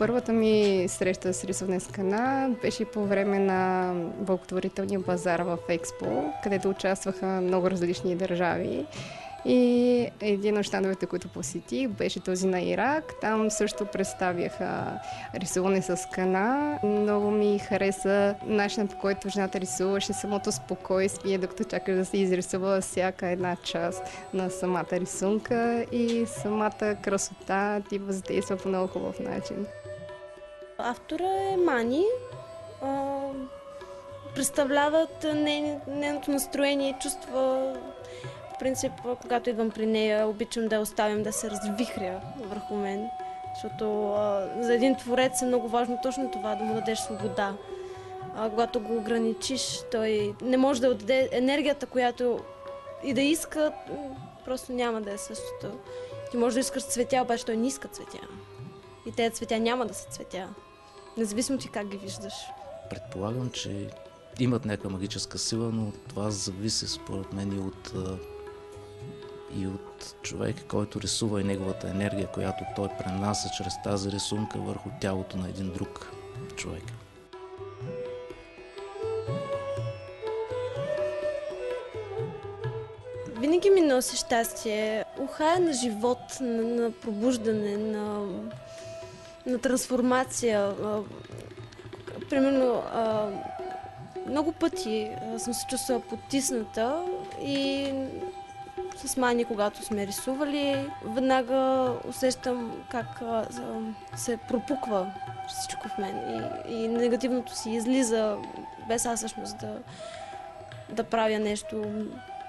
Първата ми среща с рисуване с кана беше по време на благотворителния базар в Експо, където участваха много различни държави. И един от щандовете, които посетих, беше този на Ирак. Там също представяха рисуване с кана. Много ми хареса начинът, по който жената рисуваше, самото спокойствие, докато чакаш да се изрисува всяка една част на самата рисунка и самата красота ти въздейства по много хубав начин. Автора е Мани. Представляват нейното настроение и чувства. В принцип, когато идвам при нея, обичам да я оставям да се развихря върху мен, защото за един творец е много важно точно това, да му дадеш свобода. Когато го ограничиш, той не може да отдаде енергията, която и да иска, просто няма да е същото. Ти можеш да искаш цветя, обаче той не иска цветя. И тези цветя няма да са цветя, независимо ти как ги виждаш. Предполагам, че имат някаква магическа сила, но това зависи според мен и от човека, който рисува, и неговата енергия, която той пренася чрез тази рисунка върху тялото на един друг човек. Винаги ми носи щастие. Ухая на живот, на пробуждане, на трансформация. Примерно, много пъти съм се чувствала потисната и с Мани, когато сме рисували, веднага усещам как се пропуква всичко в мен и негативното си излиза, без аз всъщност да правя нещо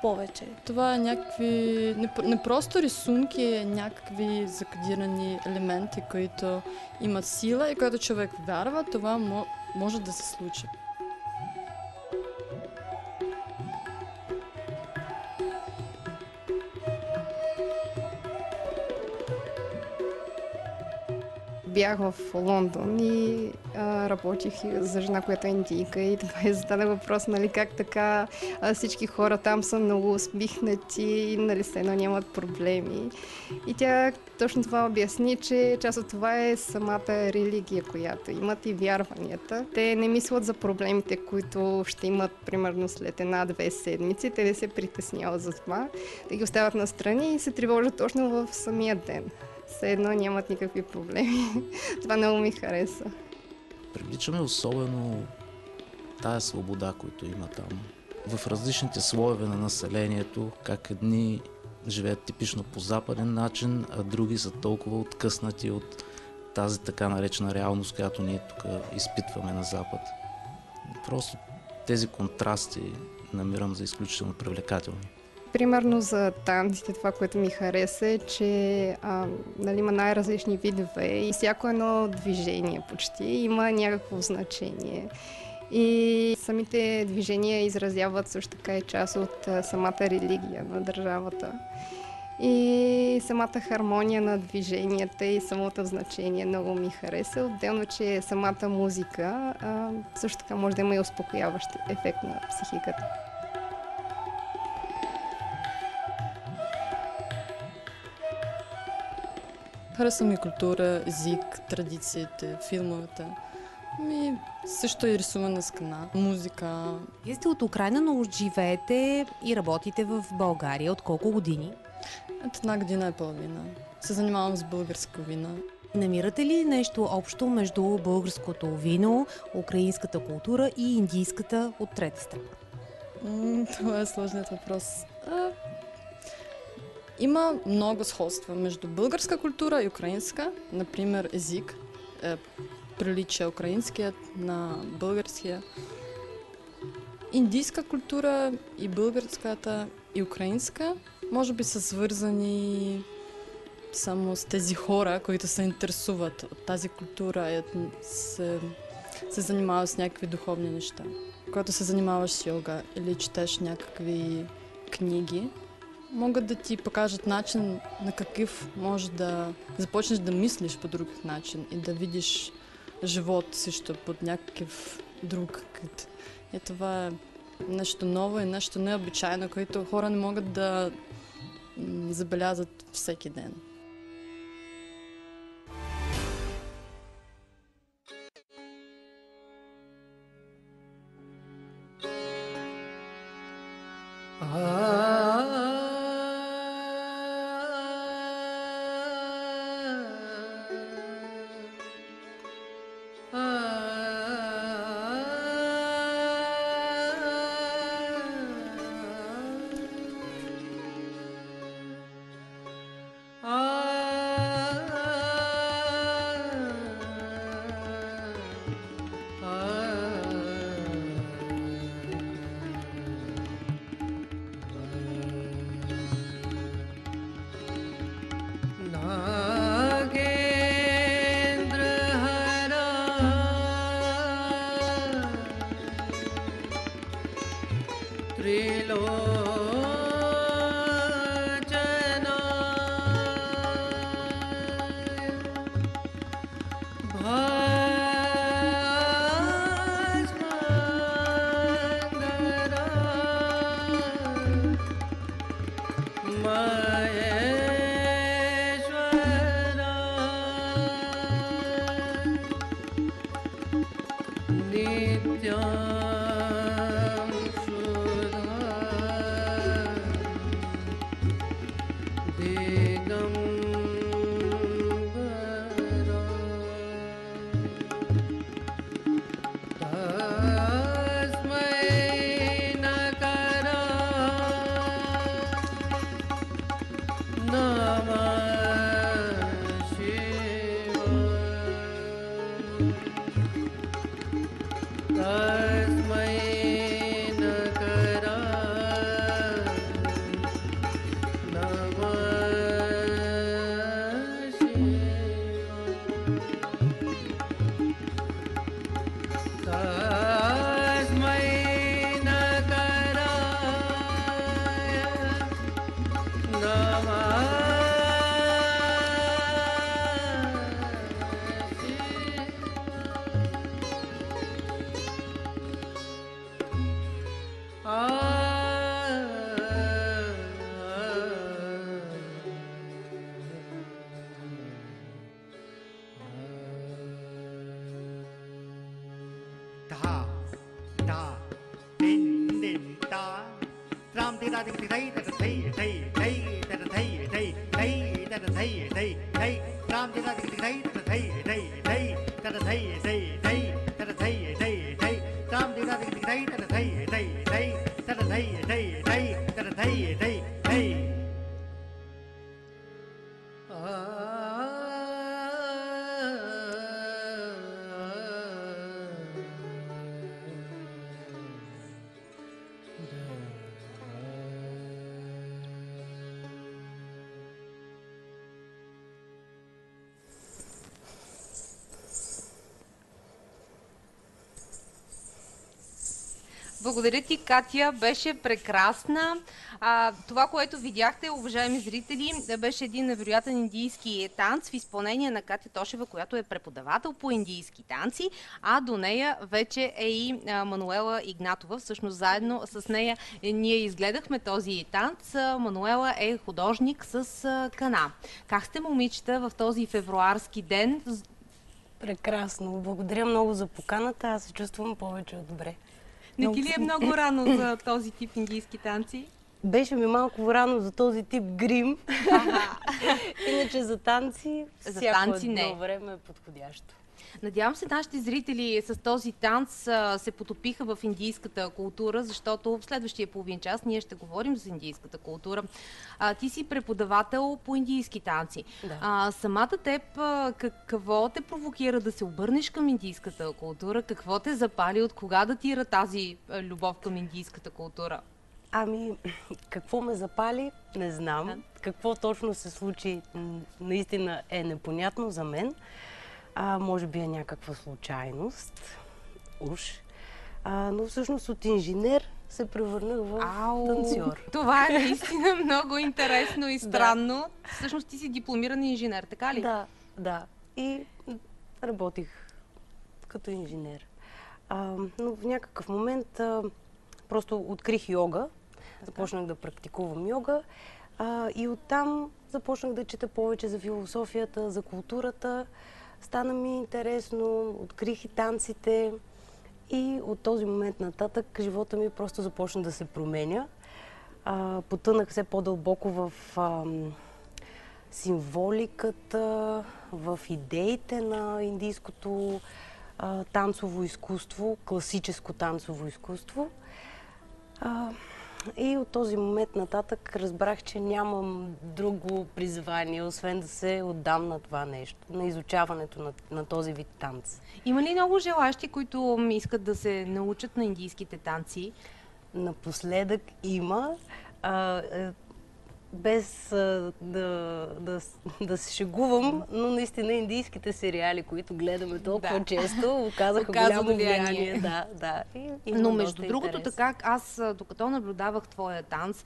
повече. Това е някакви, не просто рисунки, някакви закодирани елементи, които имат сила и когато човек вярва, това може да се случи. Бях в Лондон и работих за жена, която е индийка, и това е зададе въпрос, нали, как така всички хора там са много усмихнати и нали все едно нямат проблеми. И тя точно това обясни, че част от това е самата религия, която имат, и вярванията. Те не мислят за проблемите, които ще имат примерно след 1-2 седмици. Те не се притесняват за това. Те ги оставят настрани и се тревожат точно в самия ден. Все едно нямат никакви проблеми. Това много ми хареса. Привличаме особено тая свобода, която има там. В различните слоеве на населението, как едни живеят типично по западен начин, а други са толкова откъснати от тази така наречена реалност, която ние тук изпитваме на Запад. Просто тези контрасти намирам за изключително привлекателни. Примерно за танците, това, което ми хареса е, че нали, има най-различни видове и всяко едно движение почти има някакво значение. И самите движения изразяват също така и част от самата религия на държавата. И самата хармония на движенията и самото значение много ми хареса. Отделно, че самата музика също така може да има и успокояващ ефект на психиката. Харесва ми култура, език, традициите, филмовете. Също и рисуване с кана, музика. Вие сте от Украйна, но живеете и работите в България. От колко години? От 1 година и половина. Се занимавам с българско вино. Намирате ли нещо общо между българското вино, украинската култура и индийската от трета страна? Това е сложният въпрос. Има много сходства между българска култура и украинска. Например, език. Прилича украинският на българския. Индийска култура и българската и украинска може би са свързани само с тези хора, които се интересуват от тази култура и се занимават с някакви духовни неща. Когато се занимаваш с йога или четеш някакви книги, могат да ти покажат начин на какъв може да започнеш да мислиш по друг начин и да видиш живот също под някакъв друг кът. И това е нещо ново и нещо необичайно, което хора не могат да забелязат всеки ден. Благодаря ти, Катя. Беше прекрасна. Това, което видяхте, уважаеми зрители, беше един невероятен индийски танц в изпълнение на Катя Тошева, която е преподавател по индийски танци, а до нея вече е и Мануела Игнатова. Всъщност заедно с нея ние изгледахме този танц. Мануела е художник с кана. Как сте, момичета, в този февруарски ден? Прекрасно. Благодаря много за поканата. Аз се чувствам повече от добре. Не ти ли е много рано за този тип индийски танци? Беше ми малко рано за този тип грим. Иначе за танци, всяко едно време е подходящо. Надявам се, нашите зрители с този танц се потопиха в индийската култура, защото в следващия половин час ние ще говорим за индийската култура. Ти си преподавател по индийски танци. Да. Самата теб, какво те провокира да се обърнеш към индийската култура? Какво те запали? От кога датира тази любов към индийската култура? Ами, какво ме запали, не знам. Какво точно се случи, наистина е непонятно за мен. Може би е някаква случайност, но всъщност от инженер се превърнах в танцор. Това е наистина много интересно и странно. Да. Всъщност ти си дипломиран инженер, така ли? Да. И работих като инженер. Но в някакъв момент просто открих йога, започнах да практикувам йога и оттам започнах да чета повече за философията, за културата. Стана ми интересно, открих и танците и от този момент нататък живота ми просто започна да се променя. Потънах все по-дълбоко в символиката, в идеите на индийското танцово изкуство, класическо танцово изкуство. И от този момент нататък разбрах, че нямам друго призвание, освен да се отдам на това нещо, на изучаването на този вид танц. Има ли много желащи, които искат да се научат на индийските танци? Напоследък има. без да се шегувам, но наистина индийските сериали, които гледаме толкова често, оказаха голямо влияние. Да. Но между другото, така, аз докато наблюдавах твоя танц,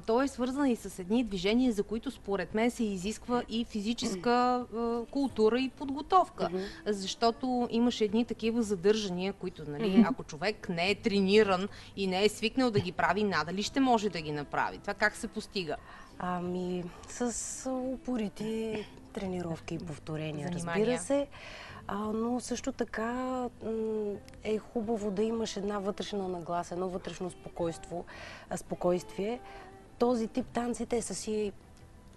той е свързан и с едни движения, за които според мен се изисква и физическа култура и подготовка. Защото имаше едни такива задържания, които, нали, ако човек не е трениран и не е свикнал да ги прави, надали ще може да ги направи. Това как се постига? Ами, с упорити тренировки и повторения, Занимания. разбира се. Но също така е хубаво да имаш една вътрешна нагласа, едно вътрешно спокойствие. Този тип танци, те са си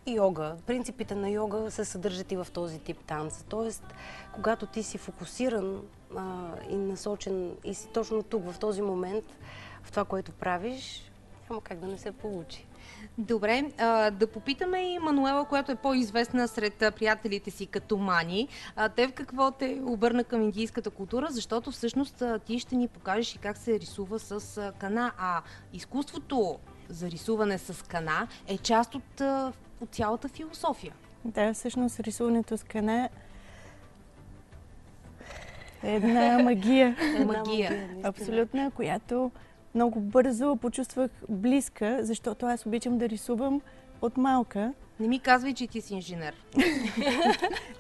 йога. Принципите на йога се съдържат и в този тип танц. Тоест, когато ти си фокусиран и насочен и си точно тук, в този момент, в това, което правиш, няма как да не се получи. Добре, да попитаме и Мануела, която е по-известна сред приятелите си като Мани. Те в какво те обърна към индийската култура, защото всъщност ти ще ни покажеш и как се рисува с кана. А изкуството за рисуване с кана е част от цялата философия. Да, всъщност рисуването с кана е една магия. Магия. Абсолютна, която много бързо почувствах близка, защото аз обичам да рисувам от малка. Не ми казвай, че ти си инженер.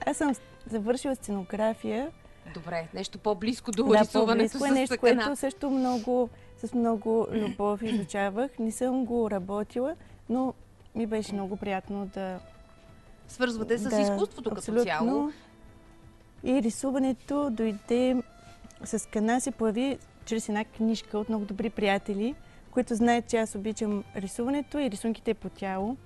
Аз съм завършила сценография. Добре, нещо по-близко до Да, рисуването по-близко е с нещо, кана. което също с много любов изучавах. Не съм го работила, но ми беше много приятно да... Свързвате с изкуството като цяло. И рисуването дойде с кана, се появи чрез една книжка от много добри приятели, които знаят, че аз обичам рисуването и рисунките по тяло.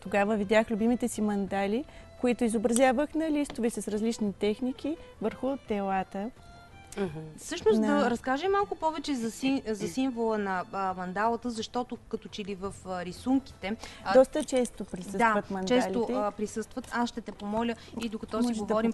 Тогава видях любимите си мандали, които изобразявах на листове с различни техники върху телата. Всъщност да разкажем малко повече за символа на мандалата, защото като че ли в рисунките... Доста често присъстват мандалите. Често присъстват. Аз ще те помоля и докато си говорим,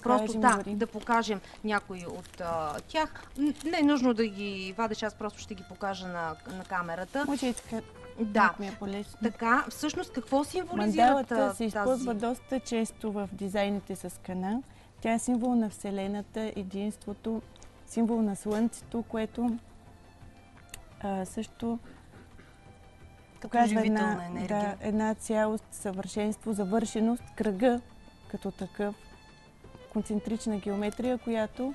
да покажем някои от тях. Не е нужно да ги вадиш, аз просто ще ги покажа на камерата. Може и така. Да, ми е по-лесно. Така, всъщност какво символизират мандалата се използва доста често в дизайните с кана. Тя е символ на Вселената, единството, символ на Слънцето, което също показва една цялост, съвършенство, завършеност, кръга като такъв, концентрична геометрия, която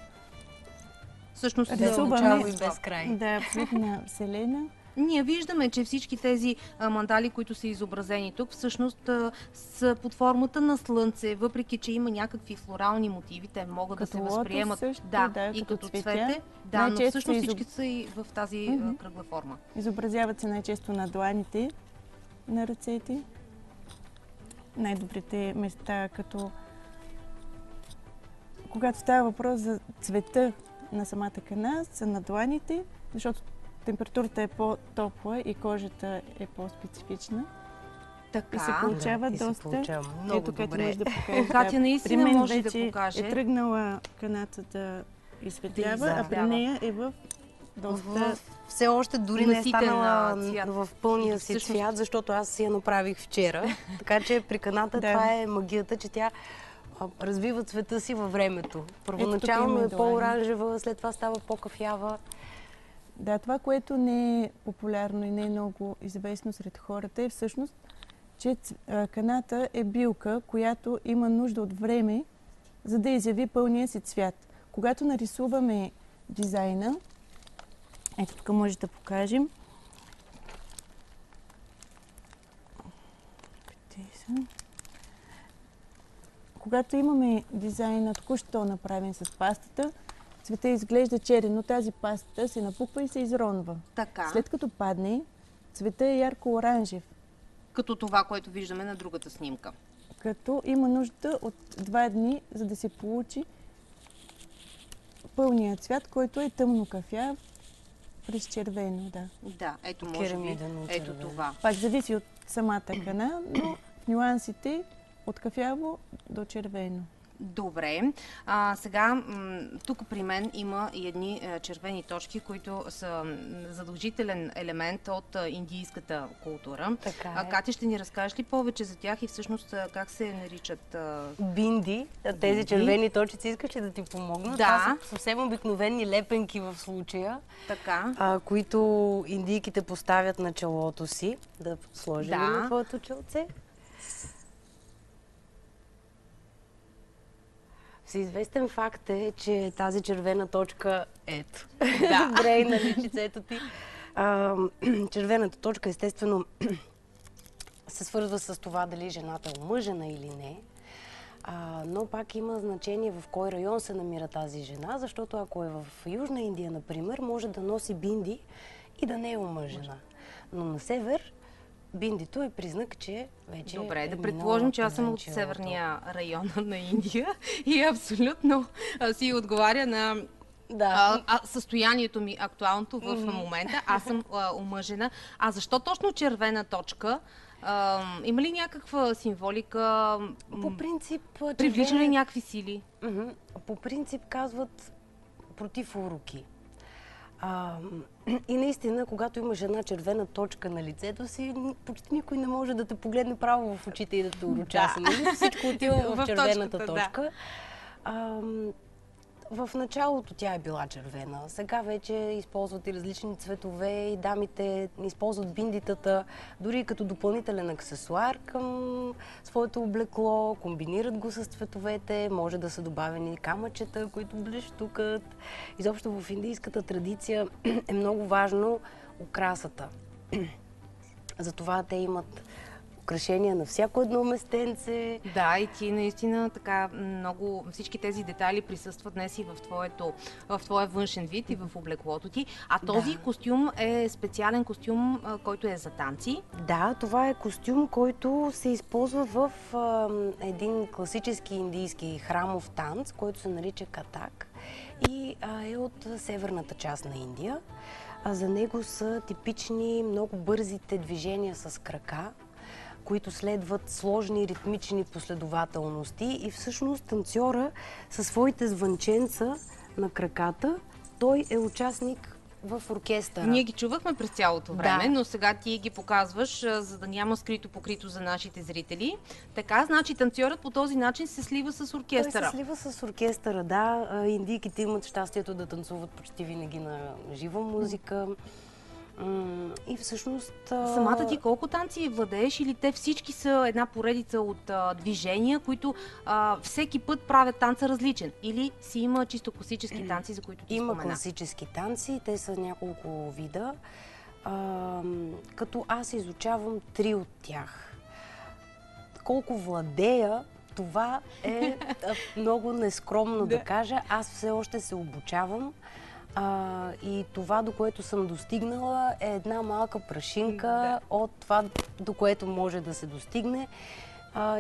всъщност рисуваме и безкрай. Да, абсолютна Вселена. Ние виждаме, че всички тези мандали, които са изобразени тук, всъщност са под формата на слънце, въпреки че има някакви флорални мотиви, те могат да се възприемат също, и като цвете, но всъщност всички са и в тази кръгла форма. Изобразяват се най-често на дланите, на ръцете. Най-добрите места, като когато става въпрос за цвета на самата кана, са на дланите, защото температурата е по-топла и кожата е по-специфична. Така. И се получава доста. Много добре. Катя наистина може да покаже. Е тръгнала каната да изсветлява, а при нея е в доста... Все още дори не е станала цвят. В пълния си цвят, защото аз си я направих вчера. Така че при каната това е магията, че тя развива цвета си във времето. Първоначално е по-оранжева, след това става по-кафява. Да, това, което не е популярно и не е много известно сред хората, е всъщност, че каната е билка, която има нужда от време, за да изяви пълния си цвят. Когато нарисуваме дизайна, ето тук може да покажем. Когато имаме дизайна току-що направен с пастата, цвета изглежда черен, но тази паста се напуква и се изронва. Така. След като падне, цвета е ярко-оранжев. Като това, което виждаме на другата снимка. Като има нужда от 2 дни, за да се получи пълният цвят, който е тъмно кафяв през червено. Да, ето може би, ето това. Пак зависи от самата кана, но в нюансите от кафяво до червено. Добре. Сега, тук при мен има и едни червени точки, които са задължителен елемент от индийската култура. Така е. Катя, ще ни разкажеш ли повече за тях и всъщност как се наричат? Бинди. Тези червени точици, искаш ли да ти помогнат? Да. Това са съвсем обикновени лепенки в случая, Така. които индийките поставят на челото си. Да сложим на твоето челце. Всеизвестен факт е, че тази червена точка, ето, добре и на личицето ти. Червената точка естествено се свързва с това дали жената е омъжена или не. Но пак има значение в кой район се намира тази жена, защото ако е в Южна Индия, например, може да носи бинди и да не е омъжена. Но на север биндито е признак, че вече Добре, е да предположим, че аз съм от челото. северния район на Индия и абсолютно си отговаря на състоянието ми актуалното в момента. Аз съм омъжена. А защо точно червена точка? Има ли някаква символика? По принцип... Привлича ли някакви сили? По принцип казват против уроки. И наистина, когато имаш една червена точка на лицето си, почти никой не може да те погледне право в очите и да те урочаса. Всичко отива в червената точка. В началото тя е била червена. Сега вече използват и различни цветове и дамите използват биндитата дори като допълнителен аксесуар към своето облекло, комбинират го с цветовете, може да са добавени камъчета, които блещукат. Изобщо в индийската традиция е много важно украсата. Затова те имат украшения на всяко едно местенце. Да, и ти наистина така много, всички тези детайли присъстват днес и в твоя външен вид и в облеклото ти. А този костюм е специален костюм, който е за танци? Да, това е костюм, който се използва в един класически индийски храмов танц, който се нарича катак и е от северната част на Индия. За него са типични много бързите движения с крака, които следват сложни ритмични последователности и всъщност танцора със своите звънченца на краката, той е участник в оркестъра. Ние ги чувахме през цялото време, но сега ти ги показваш, за да няма скрито покрито за нашите зрители. Така, значи танцорът по този начин се слива с оркестъра. Той се слива с оркестъра, да. Индийките имат щастието да танцуват почти винаги на жива музика. И всъщност... Самата ти колко танци владееш или те всички са една поредица от движения, които всеки път правят танца различен? Или си има чисто класически танци, за които ти спомена? Има класически танци, те са няколко вида, като аз изучавам 3 от тях. Колко владея, това е много нескромно да кажа. Аз все още се обучавам. И това, до което съм достигнала, е една малка прашинка от това, до което може да се достигне.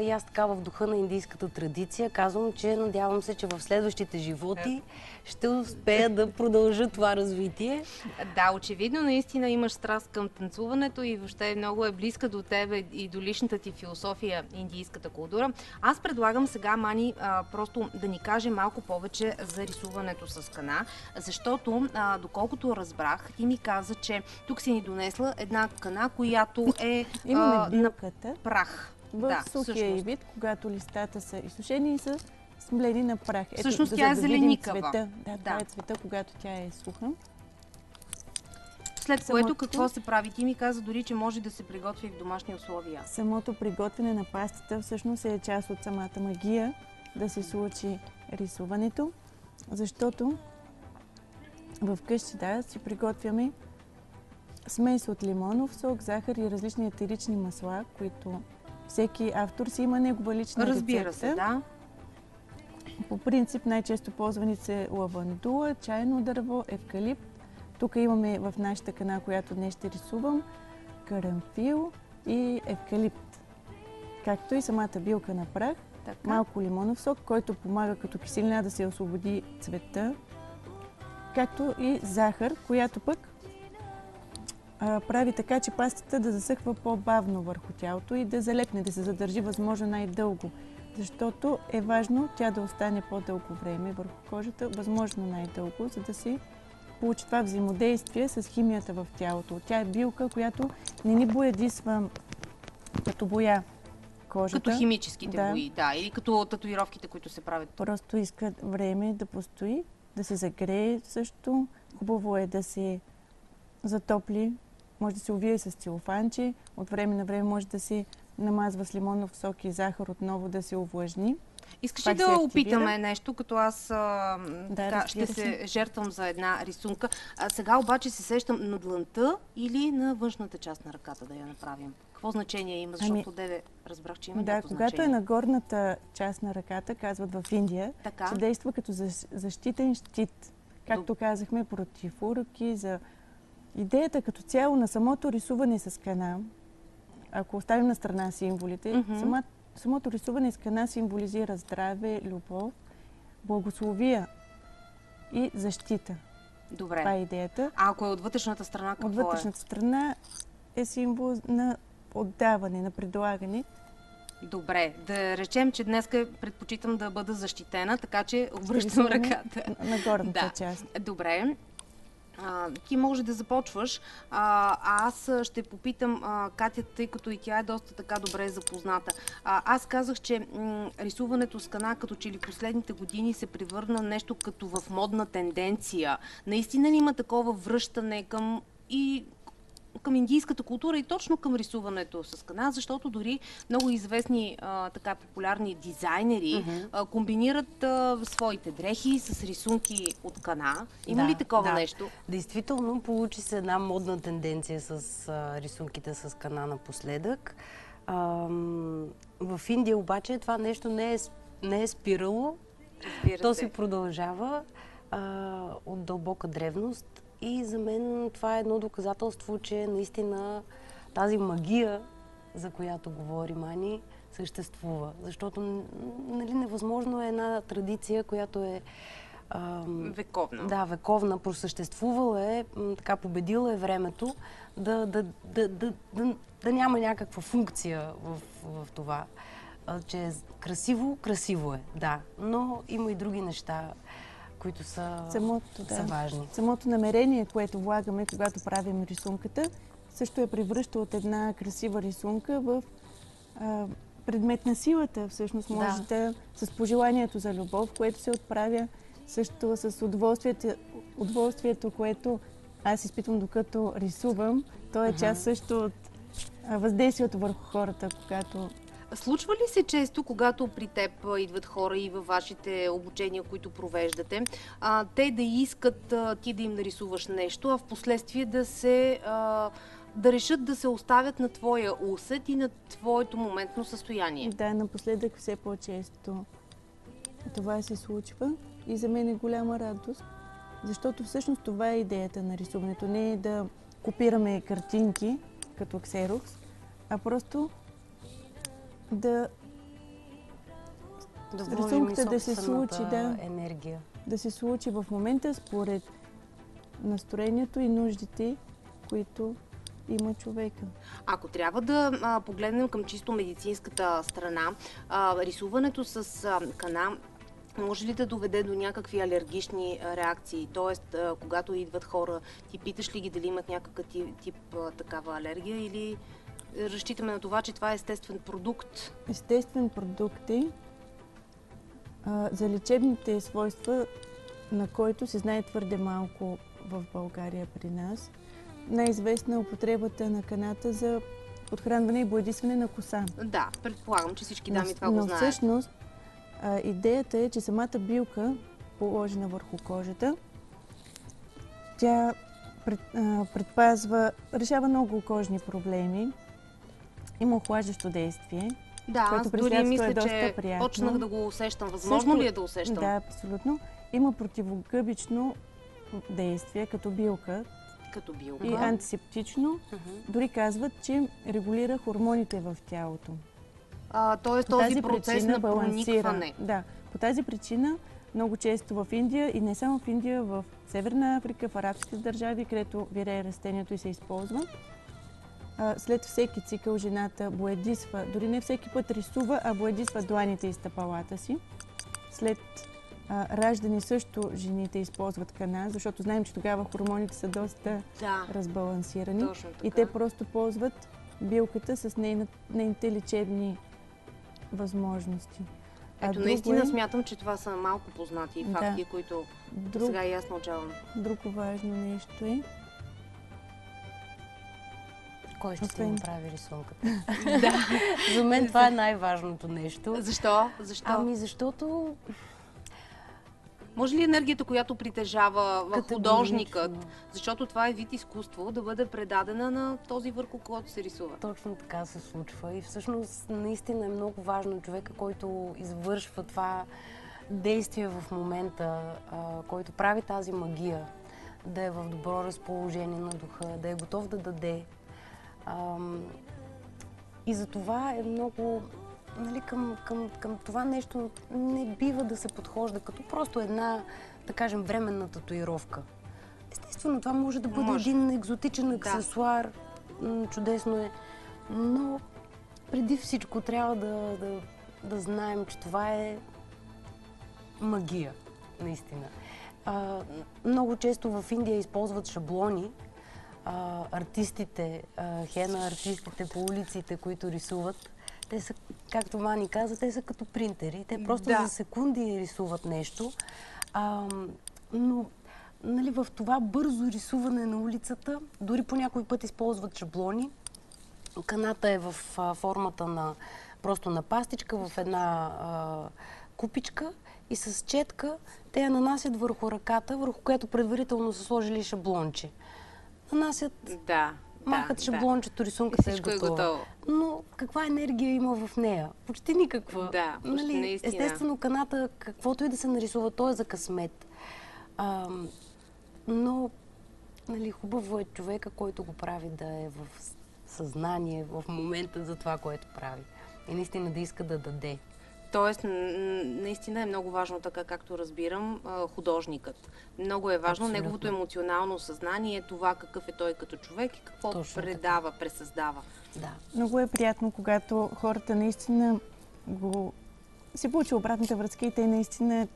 И аз така в духа на индийската традиция казвам, че надявам се, че в следващите животи ще успея да продължа това развитие. Да, очевидно наистина имаш страст към танцуването и въобще много е близка до тебе и до личната ти философия индийската култура. Аз предлагам сега, Мани, просто да ни каже малко повече за рисуването с кана, защото, доколкото разбрах, ти ми каза, че тук си ни донесла една кана, която е на прах. В сухия й вид, когато листата са изсушени и са смлени на прах. Всъщност тя е зеленикава. Да, това е цвета, когато тя е суха. След което какво се прави? Ти ми каза дори, че може да се приготви в домашни условия. Самото приготвяне на пастата всъщност е част от самата магия да се случи рисуването, защото вкъщи си приготвяме смес от лимонов сок, захар и различни етерични масла, които всеки автор си има негова лична рецепта. Разбира се, да. По принцип най-често ползвани са лавандула, чайно дърво, евкалипт. Тук имаме в нашата кана, която днес ще рисувам, карамфил и евкалипт. Както и самата билка на прах, малко лимонов сок, който помага като киселина да се освободи цвета, както и захар, която пък прави така, че пастата да засъхва по-бавно върху тялото и да залепне, да се задържи възможно най-дълго защото е важно тя да остане по-дълго време върху кожата, възможно най-дълго, за да се получи това взаимодействие с химията в тялото. Тя е билка, която не ни боядисва като боя кожата. Като химическите Да. бои, да, или като татуировките, които се правят. Просто иска време да постои, да се загрее също. Хубаво е да се затопли. Може да се увие с целофанче. От време на време може да се намазва с лимонов сок и захар отново да се увлажни. Искаш ли Пак се да активира. опитаме нещо, като аз така, ще разбира се жертвам за една рисунка. Сега обаче се сещам на длънта или на външната част на ръката да я направим. Какво значение има? Защото деве разбрах, че има Да, някакво когато значение. е на горната част на ръката, казват в Индия, Така. че действа като защитен щит. Както казахме, против уроки, за идеята като цяло на самото рисуване с кана, ако оставим на страна символите, самото рисуване с кана символизира здраве, любов, благословия и защита. Добре. Това е идеята. А ако е от вътрешната страна, какво От вътрешната страна е символ на отдаване, на предлагане. Добре, да речем, че днес предпочитам да бъда защитена, така че обръщам рисуваме ръката. На горната Да. част. Добре. Ти може да започваш. Аз ще попитам Катя, тъй като и тя е доста така добре запозната. Аз казах, че рисуването с кана като че ли последните години се превърна нещо като в модна тенденция. Наистина ли има такова връщане към индийската култура и точно към рисуването с кана, защото дори много известни така популярни дизайнери комбинират своите дрехи с рисунки от кана. Има ли такова нещо? Действително получи се една модна тенденция с рисунките с кана напоследък. В Индия обаче това нещо не е спирало. То си продължава от дълбока древност. И за мен това е едно доказателство, че наистина тази магия, за която говори Мани, съществува. Защото невъзможно е една традиция, която е вековна. Да, вековна, просъществувала е, така победила е времето, да няма някаква функция в това. Че е красиво, красиво е, да. Но има и други неща, които са важни. Самото намерение, което влагаме, когато правим рисунката, също я превръща от една красива рисунка в предмет на силата. Всъщност може да с пожеланието за любов, което се отправя също с удоволствието, което аз изпитвам докато рисувам. То е част също от въздействието върху хората, когато... Случва ли се често, когато при теб идват хора и във вашите обучения, които провеждате, те да искат ти да им нарисуваш нещо, а в последствие да решат да се оставят на твоя усет и на твоето моментно състояние? Да, напоследък все по-често това се случва и за мен е голяма радост, защото всъщност това е идеята на рисуването. Не е да копираме картинки като ксерокс, а просто да рисунката да се случи, енергия. Да се случи в момента според настроението и нуждите, които има човека. Ако трябва да погледнем към чисто медицинската страна, рисуването с кана може ли да доведе до някакви алергични реакции? Тоест, когато идват хора, ти питаш ли ги дали имат някакъв тип такава алергия или разчитаме на това, че това е естествен продукт? Естествен продукт е за лечебните свойства, на който се знае твърде малко в България при нас. Най-известна е употребата на каната за подхранване и боядисване на коса. Да, предполагам, че всички дами това го знаят. Но всъщност идеята е, че самата билка, положена върху кожата, тя решава много кожни проблеми. Има охлаждащо действие. Да, аз дори мисля, че почнах да го усещам. Възможно ли е да усещам? Да, абсолютно. Има противогъбично действие, като билка. И антисептично. Дори казват, че регулира хормоните в тялото. Тоест този процес на проникване. Да, по тази причина много често в Индия и не само в Индия, в Северна Африка, в арабските държави, където вирее растението и се използва, след всеки цикъл жената боядисва, дори не всеки път рисува, а боядисва дланите и стъпалата си. След раждане също жените използват кана, защото знаем, че тогава хормоните са доста разбалансирани. И те просто ползват билката с нейните лечебни възможности. Ето, наистина смятам, че това са малко познати факти, които сега и аз научавам. Друго важно нещо е... Кой ще ти направи рисунката? Да. За мен това е най-важното нещо. Защо? Ами защото... Може ли енергията, която притежава художникът, защото това е вид изкуство, да бъде предадена на този върху който се рисува? Точно така се случва и всъщност наистина е много важно човека, който извършва това действие в момента, който прави тази магия, да е в добро разположение на духа, да е готов да даде. И за това е много... Нали, към това нещо не бива да се подхожда като просто една, да кажем, временна татуировка. Естествено, това може да бъде един екзотичен аксесуар, чудесно е, но преди всичко трябва да знаем, че това е магия, наистина. Много често в Индия използват шаблони. Артистите, хена артистите по улиците, които рисуват, те са, както Мани каза, те са като принтери. Те просто за секунди рисуват нещо. Но нали, в това бързо рисуване на улицата, дори по някой път използват шаблони. Каната е в формата на просто на пастичка, в една купичка и с четка те я нанасят върху ръката, върху която предварително са сложили шаблонче. Нанасят, махат шаблончето, рисунката е готова. Но каква енергия има в нея? Почти никаква. Да, почти наистина. Естествено, каната, каквото и да се нарисува, то е за късмет. Но нали, хубаво е човека, който го прави, да е в съзнание, в момента за това, което прави. И наистина да иска да даде. Тоест, наистина е много важно, така както разбирам, художникът. Много е важно неговото емоционално съзнание, това какъв е той като човек и какво предава, пресъздава. Да. Много е приятно, когато хората наистина си получи обратната връзка и те наистина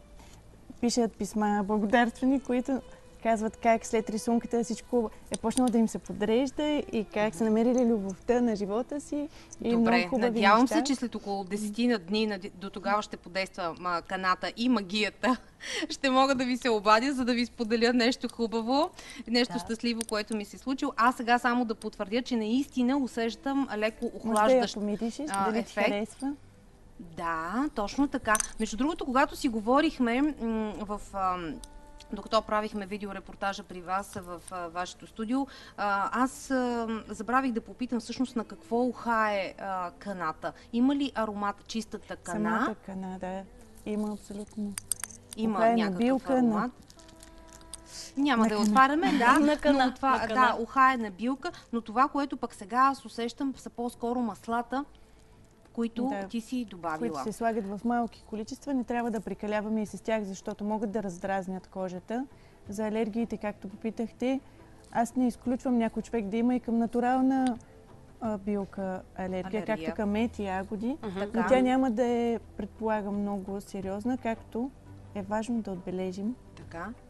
пишат писма благодарствени, които казват как след рисунката всичко е почнало да им се подрежда и как са намерили любовта на живота си. И добре, надявам се, че след около 10 дни до тогава ще подейства каната и магията. Ще мога да ви се обадя, за да ви споделя нещо хубаво, нещо щастливо, което ми се случило. Аз сега само да потвърдя, че наистина усещам леко охлаждащ дали ти харесва? Да, точно така. Между другото, когато си говорихме докато правихме видеорепортажа при вас в вашето студио, аз забравих да попитам всъщност на какво ухае каната. Има ли аромат чистата кана? Самата кана, да. Има абсолютно. Има някакъв аромат. Няма да я отваряме, да. Ухае на билка, но това, което пък сега аз усещам, са по-скоро маслата, които ти си добавила. Които се слагат в малки количества. Не трябва да прекаляваме и с тях, защото могат да раздразнят кожата. За алергиите, както попитахте, аз не изключвам някой човек да има и към натурална билка алергия, както към мед и ягоди. Но тя няма да е, предполагам, много сериозна, както е важно да отбележим.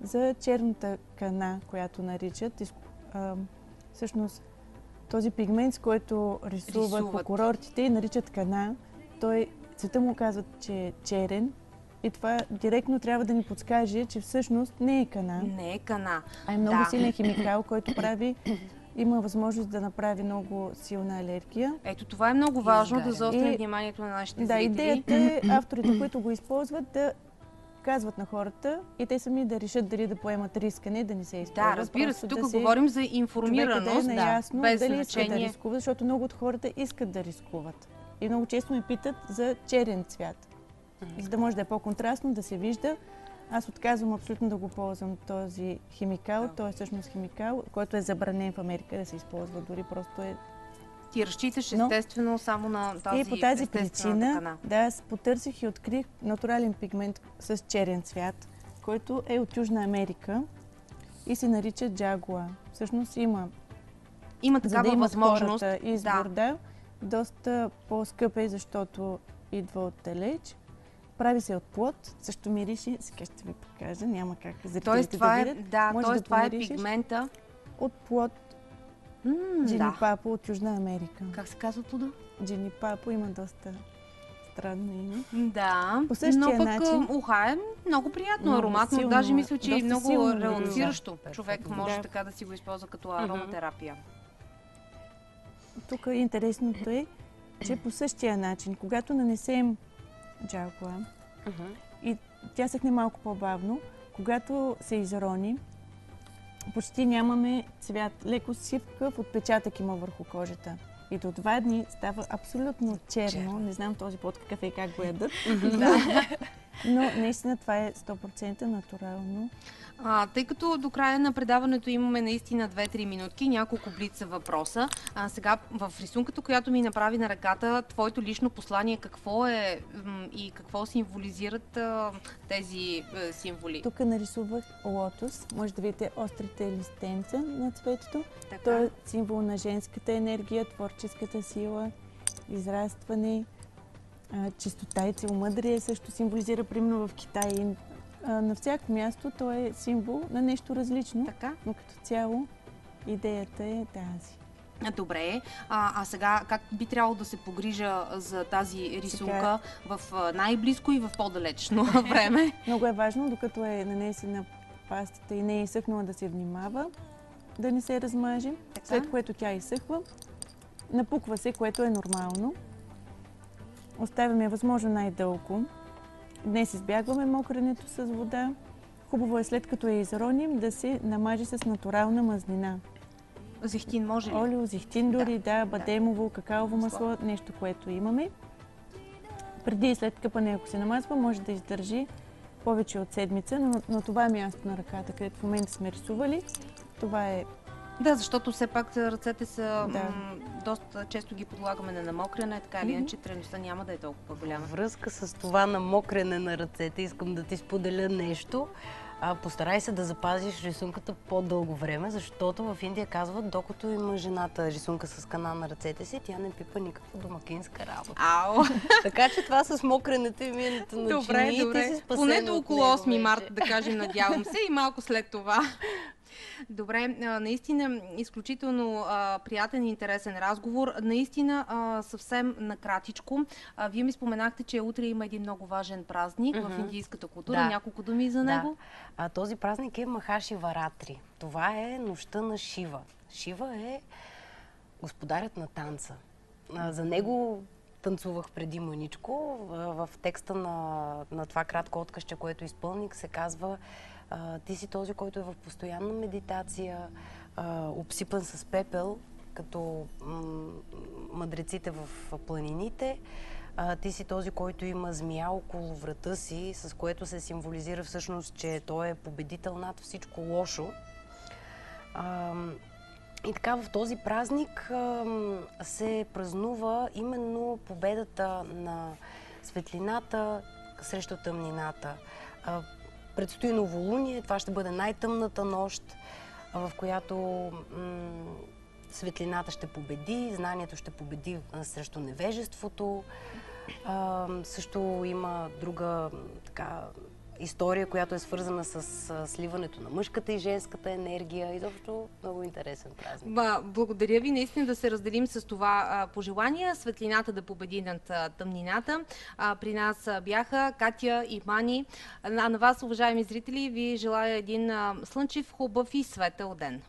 За черната кана, която наричат, всъщност този пигмент, с който рисуват по курортите и наричат кана, цвета му казват, че е черен и това директно трябва да ни подскаже, че всъщност не е кана. Не е кана. А е много силен химикал, който има възможност да направи много силна алергия. Ето това е много важно да заострим вниманието на нашите зрители. Да, идеята е авторите, които го използват, да казват на хората и те сами да решат дали да поемат риска, не да не се използват. Да, разбира се, тук говорим за информираност, без дали иска да рискува, защото много от хората искат да рискуват. И много често ме питат за черен цвят, за да може да е по-контрастно, да се вижда. Аз отказвам абсолютно да го ползвам този химикал. Той е всъщност химикал, който е забранен в Америка да се използва. Дори просто е... Ти разчиташ естествено само на тази и по тази причина, кана. да, аз потърсих и открих натурален пигмент с черен цвят, който е от Южна Америка и се нарича джагуа. Всъщност има има За такава да имат възможност. хората избор, да. Доста по-скъп е, защото идва от далеч. Прави се от плод, също мирише. Сега ще ви покажа, няма как Тоест, зрителите това да е, видят. да, Може тоест, да това е помиришеш. пигмента. От плод Джинипапо от Южна Америка. Как се казва плода? Джинипапо има доста странно име. Да, По същия но пък начин- уха е много приятно, Много ароматно. силно, Даже мисля, че и доста много силно релаксиращо. да. Човек може Да. така да си го използва като ароматерапия. Тук интересното е, че по същия начин, когато нанесем джакуа и тя съхне малко по-бавно, когато се изрони, почти нямаме цвят. Леко сивкав отпечатък има върху кожата. И до 2 дни става абсолютно черно. Не знам този плод какъв е и как го ядат. Но наистина това е 100% натурално. Тъй като до края на предаването имаме наистина 2-3 минутки, няколко блица въпроса. Сега в рисунката, която ми направи на ръката, твоето лично послание какво е и какво символизират тези символи? Тук нарисувах лотос. Може да видите острите листенца на цветето. Така. Той е символ на женската енергия, творческата сила, израстване, чистота и целомъдрие също символизира, примерно в Китай. На всяко място той е символ на нещо различно, Така. но като цяло идеята е тази. Добре. Сега как би трябвало да се погрижа за тази рисунка в най-близко и в по-далечно време? Много е важно, докато е нанесена пастата и не е изсъхнала, да се внимава, да не се размаже, след което тя изсъхва. Напуква се, което е нормално. Оставяме възможно най-дълго. Днес избягваме мокренето с вода. Хубаво е след като я изроним да се намаже с натурална мазнина. Зехтин може ли? Олио, зехтин дори, да, бадемово, какаово масло, нещо, което имаме. Преди и след къпане, ако се намазва, може да издържи повече от седмица, но това е място на ръката, където в момента сме рисували. Това е... Да, защото все пак ръцете са Да. доста често ги подлагаме на намокряне, така или иначе трайността няма да е толкова голяма. Връзка с това намокрене на ръцете, искам да ти споделя нещо. Постарай се да запазиш рисунката по-дълго време, защото в Индия казват, докато има жената рисунка с кана на ръцете си, тя не пипа никаква домакинска работа. Ау! Така че това с мокренето и миенето на чини, ти си спасена Поне до от около него 8 вече. марта, да кажем, надявам се, и малко след това. Добре, наистина изключително приятен и интересен разговор. Наистина съвсем накратичко. Вие ми споменахте, че утре има един много важен празник в индийската култура. Да. Няколко думи за него. Този празник е Махаши Варатри. Това е нощта на Шива. Шива е господарят на танца. За него танцувах преди мъничко. В текста на това кратко откъсче, което изпълних, се казва: ти си този, който е в постоянна медитация, обсипан с пепел, като мъдреците в планините. Ти си този, който има змия около врата си, с което се символизира всъщност, че той е победител над всичко лошо. И така в този празник се празнува именно победата на светлината срещу тъмнината. Предстои новолуние, това ще бъде най-тъмната нощ, в която светлината ще победи, знанието ще победи срещу невежеството. Също има друга история, която е свързана с сливането на мъжката и женската енергия. Изобщо много интересен празник. Благодаря ви. Наистина да се разделим с това пожелание. Светлината да победи над тъмнината. При нас бяха Катя и Мани. На вас, уважаеми зрители, ви желая един слънчев, хубав и светъл ден.